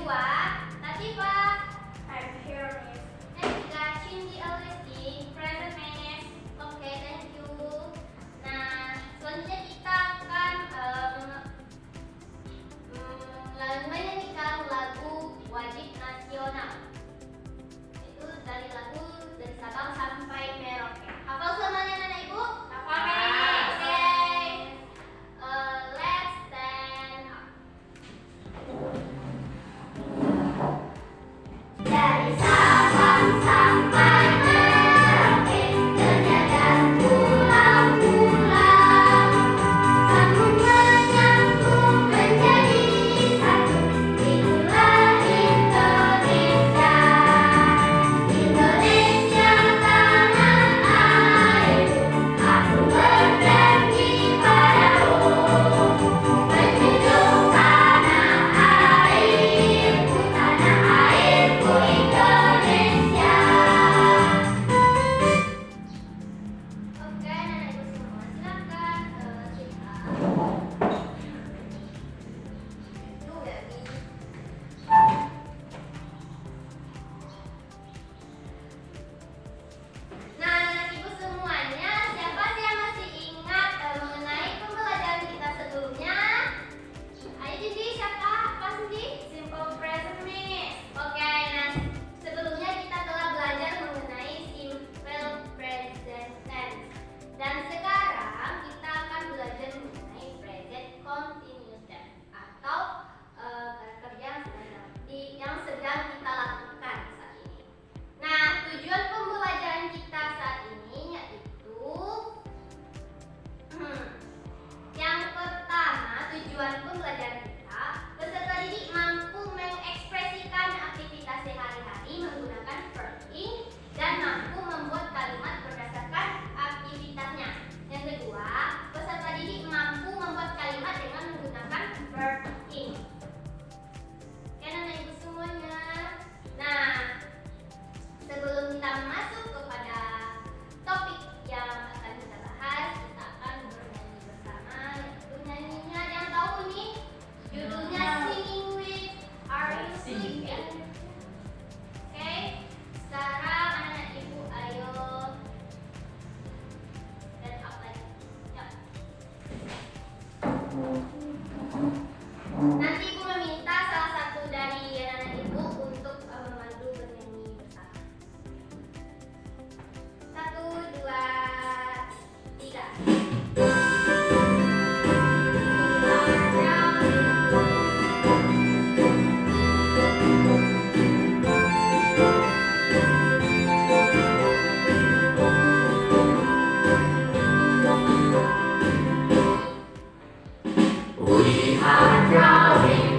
kedua, Latifa. I'm here, Miss. Yang ketiga, Cindy Alwesti, present Miss. Oke, thank you. Nah, selanjutnya kita akan menyanyikan lagu wajib nasional. Itu dari lagu dari Sabang sampai Merauke. Hafal semuanya anak ibu? Hafal, Miss. Miss. Oke. Let's stand up. Dari Sabang sampai Merauke, ternyata pulau-pulau, sambung menyambung menjadi satu. Itulah Indonesia, Indonesia tanah airku. Aku berjanji padamu, menjunjung tanah airku, Indonesia. Oke, nenek ibu semua silakan cerita. Itu ya, Bi. Nah, nenek ibu semuanya, siapa sih yang masih ingat mengenai pembelajaran kita sebelumnya? Ayo Cindy, siapa? Apa Cindy? Simple present Miss. Oke, nah sebelumnya kita telah belajar mengenai simple present tense. Dan sekarang kita akan belajar mengenai present continuous tense atau kerja yang sedang kita lakukan saat ini. Nah, tujuan pembelajaran kita saat ini yaitu yang pertama, tujuan pembelajaran kita, peserta didik mampu mengekspresikan aktivitas sehari-hari menggunakan verb ing dan mampu membuat kalimat berdasarkan aktivitasnya. Yang kedua, peserta didik mampu membuat kalimat dengan menggunakan verb ing. Oke, anak ibu semuanya. Nah, sebelum kita masuk kepada topik yang akan kita bahas, kita akan bernyanyi bersama. Yaitu nyanyinya yang tahu nih, judulnya Singing with Are You Sleeping? Oke, sekarang anak ibu ayo stand up lagi. Ya. Nanti ibu meminta salah satu dari anak ibu untuk memandu bernyanyi bersama. 1, 2, 3. We are drowning.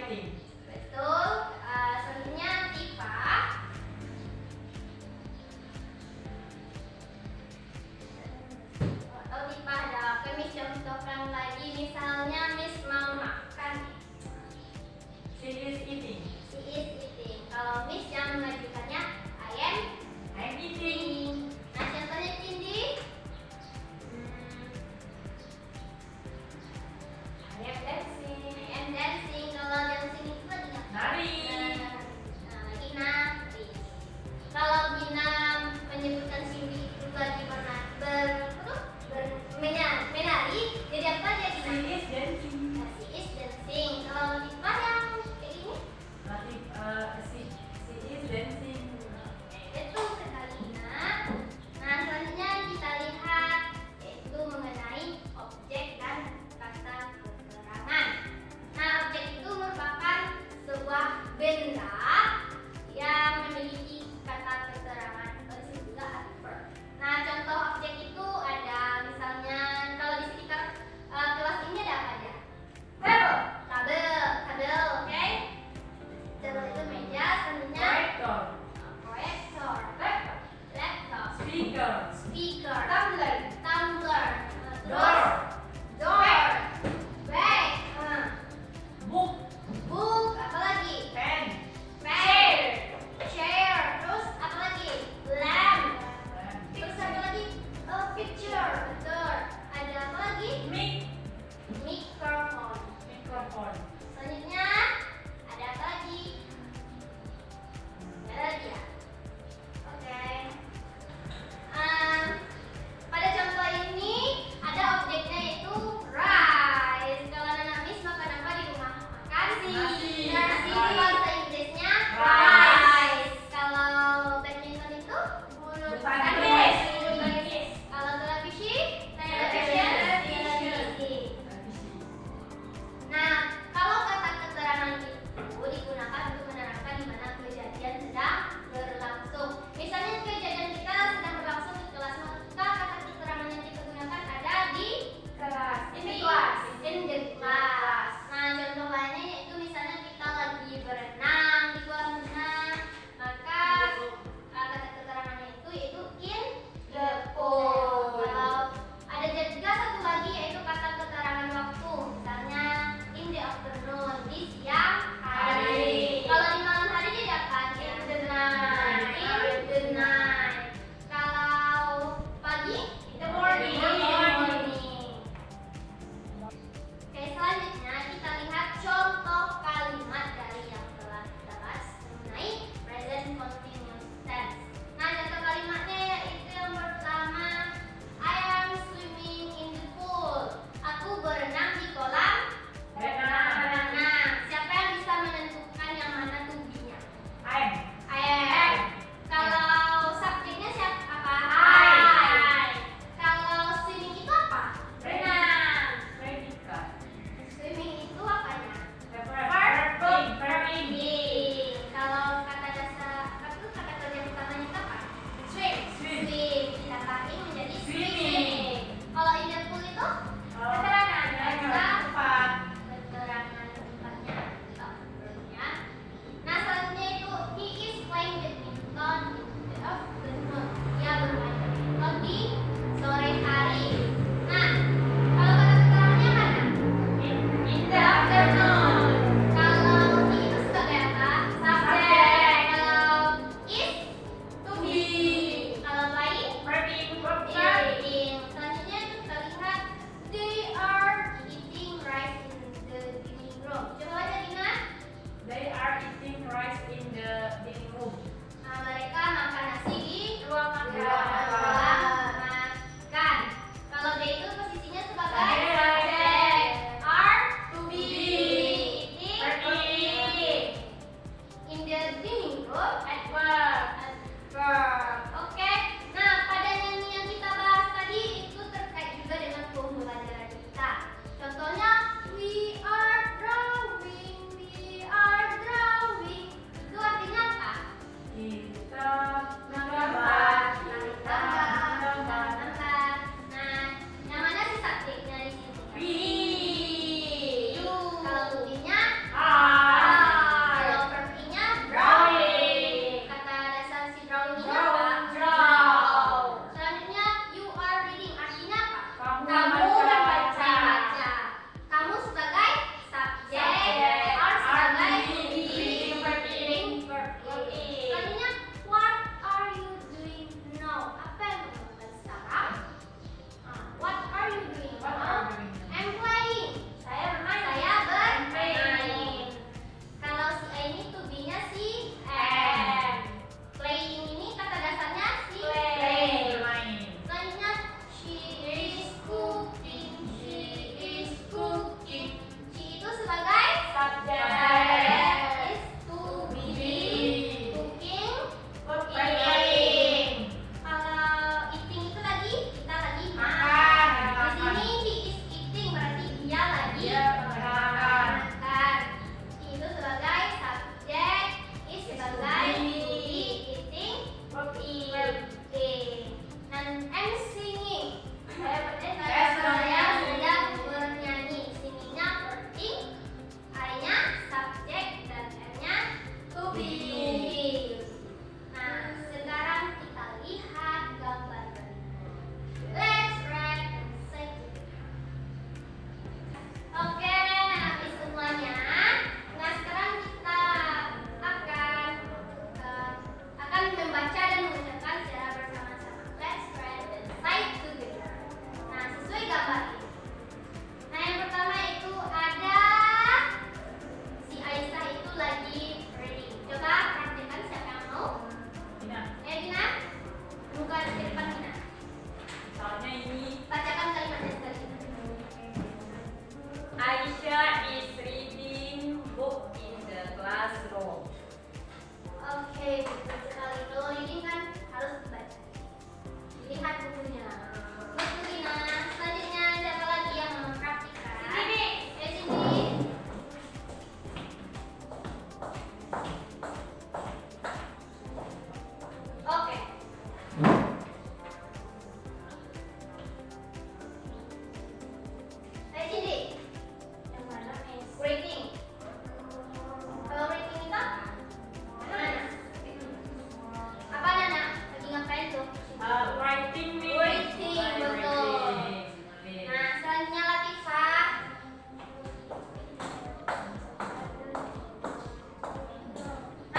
writing. Betul. Selanjutnya Tifa. Atau Tifa ada apa? Miss contohkan lagi. Misalnya Miss mau makan. She is eating. She is eating. Kalau Miss yang mengajukannya I am I'm eating. eating. Nah, contohnya Cindy. I am dancing. I am dancing. Kalau dancing itu is reading book in the classroom. Oke, betul sekali. Kalau reading kan harus dibaca. Lihat bukunya. Betul, Gina. Selanjutnya siapa lagi yang mempraktikkan? Sini. Sini. Oke. Sini. Yang mana, Miss? Reading. Kalau reading itu apa? Mana? Apa Nana? Lagi ngapain tuh? Writing nih. Writing, betul. Writing. Nah, selanjutnya Latifah.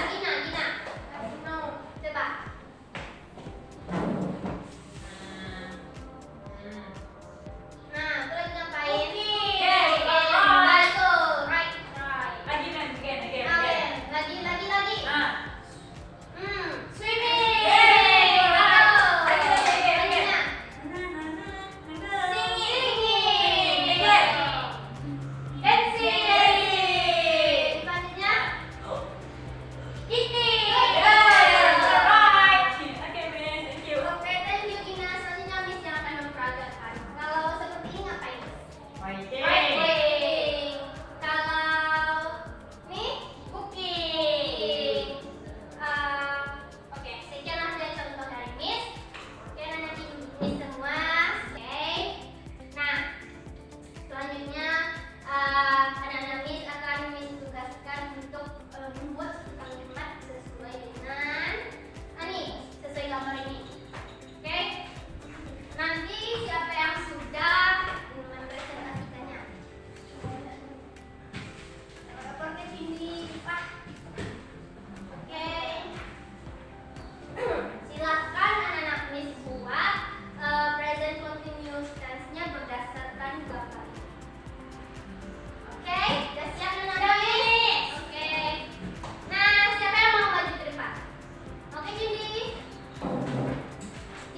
Gina. No. Coba. Nah, itu lagi ngapain? Yes, Betul. Right. Again. Lagi. Ah. Swimming. Yeay, Betul. again. Selanjutnya. Singing. Again. Dancing. Selanjutnya. Eating. Right. Okay, Miss. Thank you. Oke, thank you Gina. Selanjutnya Miss yang akan memperagakan. Kalau seperti ini ngapain? Writing. Writing. Kalau nih cooking. Oke, sekian hasil contoh dari Miss. Oke, nanti Miss semua. Oke. Nah, selanjutnya anak-anak Miss akan Miss tugaskan untuk membuat kalimat sesuai dengan sesuai gambar ini. Oke. Nanti siapa yang sudah mempresentasikannya? Pakai sini, Pak. Oke. Silakan anak-anak Miss buat present continuous tense-nya berdasarkan gambar ini. Oke, udah siap anak-anak Miss? Oke. Nah, siapa yang mau maju ke depan? Oke, Cindy.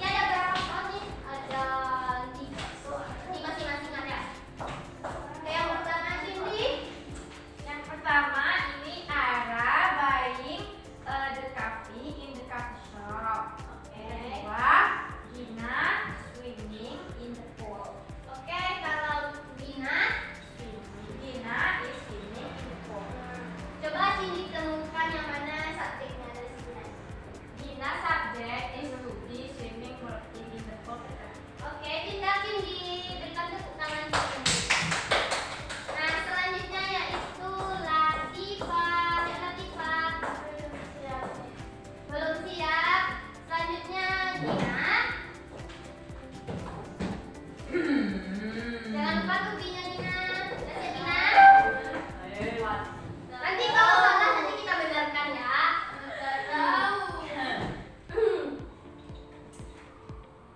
Ini ada berapa soal nih? Ada 3 soal. Di masing-masing ada. Oke, yang pertama Cindy. Yang pertama ini Ara buying the coffee in the coffee shop. Yang kedua, Gina swimming in the pool. Oke, kalau Gina, Gina is swimming in the pool. coba Cindy temukan yang mana subjeknya dari sebenarnya. Gina subject is to be swimming in the pool. Oke, pindah Cindy. Berikan tepuk tangan untuk Cindy. Nah, selanjutnya yaitu Latifah. Ya, Latifah. Belum siap. Selanjutnya Gina. Jangan lupa tuh Gina. Udah siap Gina? Nanti kalau salah nanti kita benarkan ya. Tahu.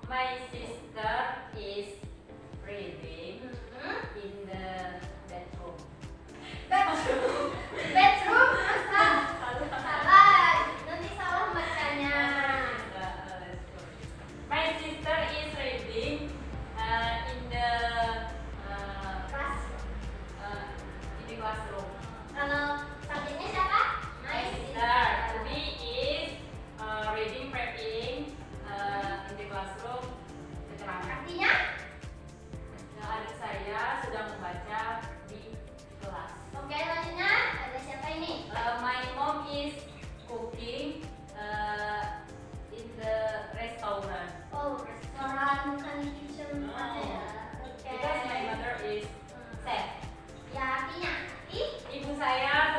My sister is reading in the bedroom. Bedroom masa? Salah. Nanti salah bacanya. My sister is reading in the Kelas. classroom. Kalau subjeknya siapa? My sister Ubi is reading in the classroom. Keterangan. Artinya? Adik saya sedang membaca di kelas. Oke, selanjutnya ada siapa ini? My mom is cooking in the restaurant. Oh, restoran bukan di kitchen ya. Oke. Because my mother is chef. Ya, artinya? Ibu saya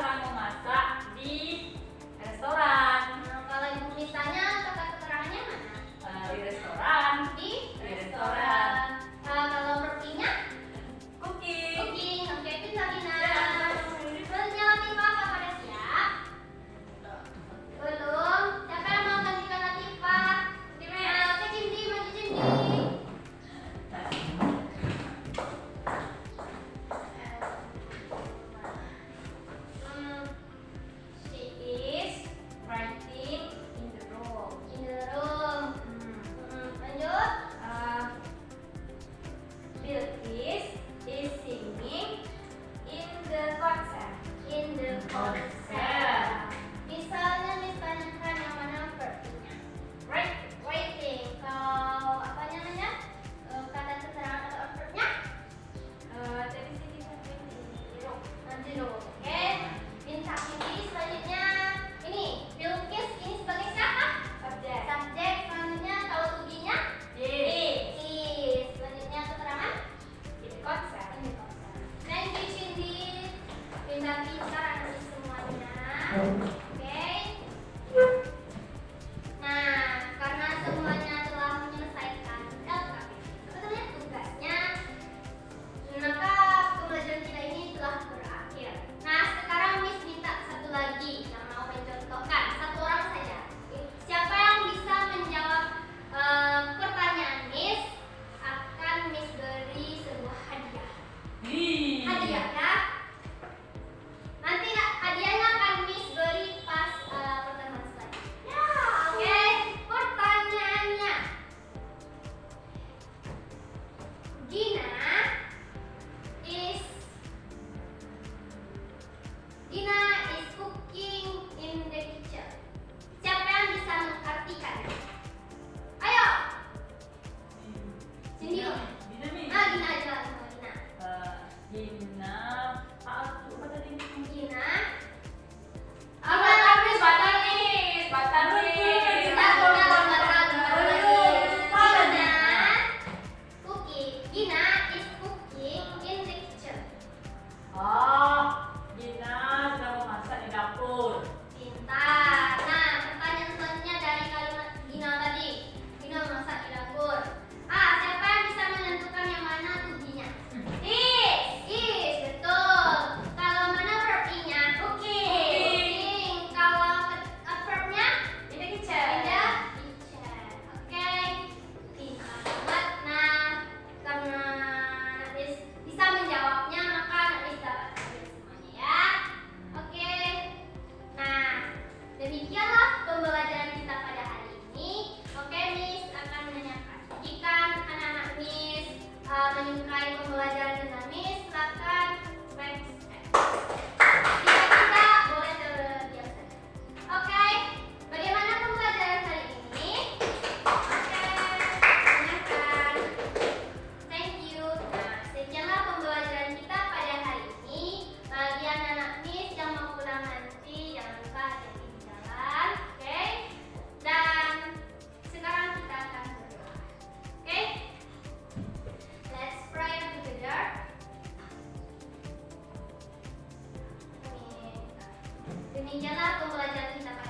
dulu. Oke. Bintang ini selanjutnya ini Bilqis ini sebagai siapa? Subjek. Subjek. Selanjutnya kalau tuginya is. Selanjutnya keterangan Ini konsep. ini konsep. Thank you Cindy. Pintar-pintar anak semuanya. Oke. Nah, karena semuanya telah menyelesaikan LKP, sebetulnya tugasnya, maka pembelajaran kita ini telah berakhir. Nah, sekarang Miss minta satu lagi yang mau mencontohkan, satu orang saja. Siapa yang bisa menjawab pertanyaan Miss akan Miss beri sebuah hadiah. Hadiah ya. Nanti hadiahnya akan Miss beri pas pertemuan selanjutnya. Oke, pertanyaannya. Gina is cooking in the kitchen. Siapa yang bisa mengartikan? Ayo. Cindy. Gina aja sama Gina. Gina, apa tadi? Gina. Batanis, batanis, batanis. Gina is cooking in the kitchen. Oh, Gina sedang memasak di dapur. Pintar. Nah, pertanyaan selanjutnya dari kalimat Gina tadi. Gina memasak di dapur. Siapa yang bisa menentukan yang mana tuginya? Is, betul. Kalau mana verb I-nya? Cooking. Kalau verbnya? In the kitchen. In the kitchen. Oke. Pintar banget. Nah, karena Natis bisa menjawabnya, maka Natis dapat hadiah semuanya ya. Oke. Nah, demikianlah pembelajaran kita pada hari ini. Oke, Miss akan menanyakan. Jika anak-anak Miss menyukai pembelajaran dengan Miss, silakan subscribe. Jika tidak, boleh terdiam saja. Oke, bagaimana pembelajaran hari ini? Oke, silakan. Thank you. Nah, sekianlah pembelajaran kita pada hari ini. Bagi anak-anak Miss yang mau pulang nanti, jangan lupa hati-hati di jalan. Oke? Dan sekarang kita akan berdoa. Oke? Let's pray together. Amin. Demikianlah pembelajaran kita pada